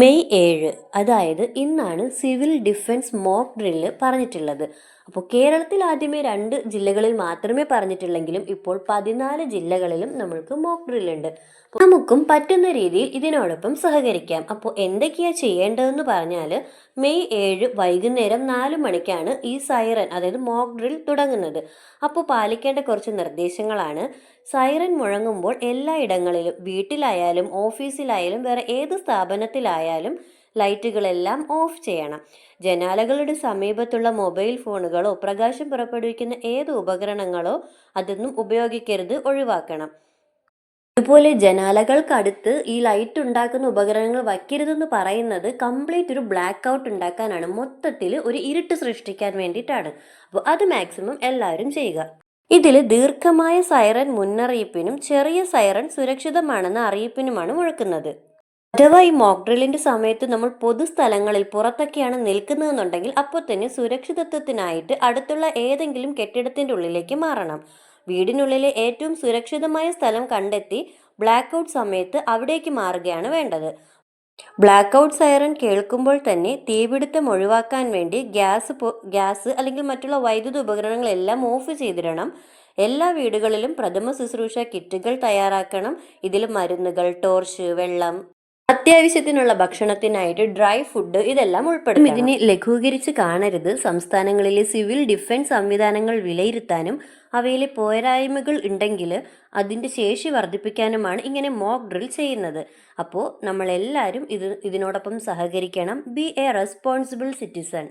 May 7 അതായത് ഇന്നാണ് civil defence mock drill പറഞ്ഞിട്ടുള്ളത്. അപ്പോൾ കേരളത്തിൽ ആദ്യമേ 2 ജില്ലകളിൽ മാത്രമേ പറഞ്ഞിട്ടുള്ളെങ്കിലും ഇപ്പോൾ 14 ജില്ലകളിലും നമ്മൾക്ക് മോക്ക് ഡ്രില്ല് ഉണ്ട്. നമുക്കും പറ്റുന്ന രീതിയിൽ ഇതിനോടൊപ്പം സഹകരിക്കാം. അപ്പോൾ എന്തൊക്കെയാ ചെയ്യേണ്ടതെന്ന് പറഞ്ഞാൽ മെയ് 7 വൈകുന്നേരം 4 മണിക്കാണ് ഈ സൈറൻ അതായത് മോക്ക് ഡ്രിൽ തുടങ്ങുന്നത്. അപ്പോൾ പാലിക്കേണ്ട കുറച്ച് നിർദ്ദേശങ്ങളാണ്. സൈറൻ മുഴങ്ങുമ്പോൾ എല്ലായിടങ്ങളിലും വീട്ടിലായാലും ഓഫീസിലായാലും വേറെ ഏത് സ്ഥാപനത്തിലായാലും ലൈറ്റുകളെല്ലാം ഓഫ് ചെയ്യണം. ജനാലകളുടെ സമീപത്തുള്ള മൊബൈൽ ഫോണുകളോ പ്രകാശം പുറപ്പെടുവിക്കുന്ന ഏത് ഉപകരണങ്ങളോ അതൊന്നും ഉപയോഗിക്കരുത്, ഒഴിവാക്കണം. അതുപോലെ ജനാലകൾക്കടുത്ത് ഈ ലൈറ്റ് ഉണ്ടാക്കുന്ന ഉപകരണങ്ങൾ വയ്ക്കരുതെന്ന് പറയുന്നത് കംപ്ലീറ്റ് ഒരു ബ്ലാക്ക് ഔട്ട് ഉണ്ടാക്കാനാണ്, മൊത്തത്തിൽ ഒരു ഇരുട്ട് സൃഷ്ടിക്കാൻ വേണ്ടിയിട്ടാണ്. അപ്പോൾ അത് മാക്സിമം എല്ലാവരും ചെയ്യുക. ഇതിൽ ദീർഘമായ സൈറൻ മുന്നറിയിപ്പിനും ചെറിയ സൈറൻ സുരക്ഷിതമാണെന്ന അറിയിപ്പിനുമാണ് മുഴക്കുന്നത്. അഥവാ ഈ മോക്ക് ഡ്രില്ലിന്റെ സമയത്ത് നമ്മൾ പൊതുസ്ഥലങ്ങളിൽ പുറത്തൊക്കെയാണ് നിൽക്കുന്നതെന്നുണ്ടെങ്കിൽ അപ്പോൾ തന്നെ സുരക്ഷിതത്വത്തിനായിട്ട് അടുത്തുള്ള ഏതെങ്കിലും കെട്ടിടത്തിന്റെ ഉള്ളിലേക്ക് മാറണം. വീടിനുള്ളിലെ ഏറ്റവും സുരക്ഷിതമായ സ്ഥലം കണ്ടെത്തി ബ്ലാക്ക് ഔട്ട് സമയത്ത് അവിടേക്ക് മാറുകയാണ് വേണ്ടത്. ബ്ലാക്ക് ഔട്ട് സൈറൻ കേൾക്കുമ്പോൾ തന്നെ തീപിടുത്തം ഒഴിവാക്കാൻ വേണ്ടി ഗ്യാസ് അല്ലെങ്കിൽ മറ്റുള്ള വൈദ്യുത ഉപകരണങ്ങളെല്ലാം ഓഫ് ചെയ്തിടണം. എല്ലാ വീടുകളിലും പ്രഥമ ശുശ്രൂഷ കിറ്റുകൾ തയ്യാറാക്കണം. ഇതിൽ മരുന്നുകൾ, ടോർച്ച്, വെള്ളം, അത്യാവശ്യത്തിനുള്ള ഭക്ഷണത്തിനായിട്ട് ഡ്രൈ ഫുഡ് ഇതെല്ലാം ഉൾപ്പെടും. ഇതിനെ ലഘൂകരിച്ച് കാണരുത്. സംസ്ഥാനങ്ങളിലെ സിവിൽ ഡിഫൻസ് സംവിധാനങ്ങൾ വിലയിരുത്താനും അവയിലെ പോരായ്മകൾ ഉണ്ടെങ്കിൽ അതിൻ്റെ ശേഷി വർദ്ധിപ്പിക്കാനുമാണ് ഇങ്ങനെ മോക്ക് ഡ്രിൽ ചെയ്യുന്നത്. അപ്പോൾ നമ്മളെല്ലാവരും ഇതിനോടൊപ്പം സഹകരിക്കണം. B A responsible citizen.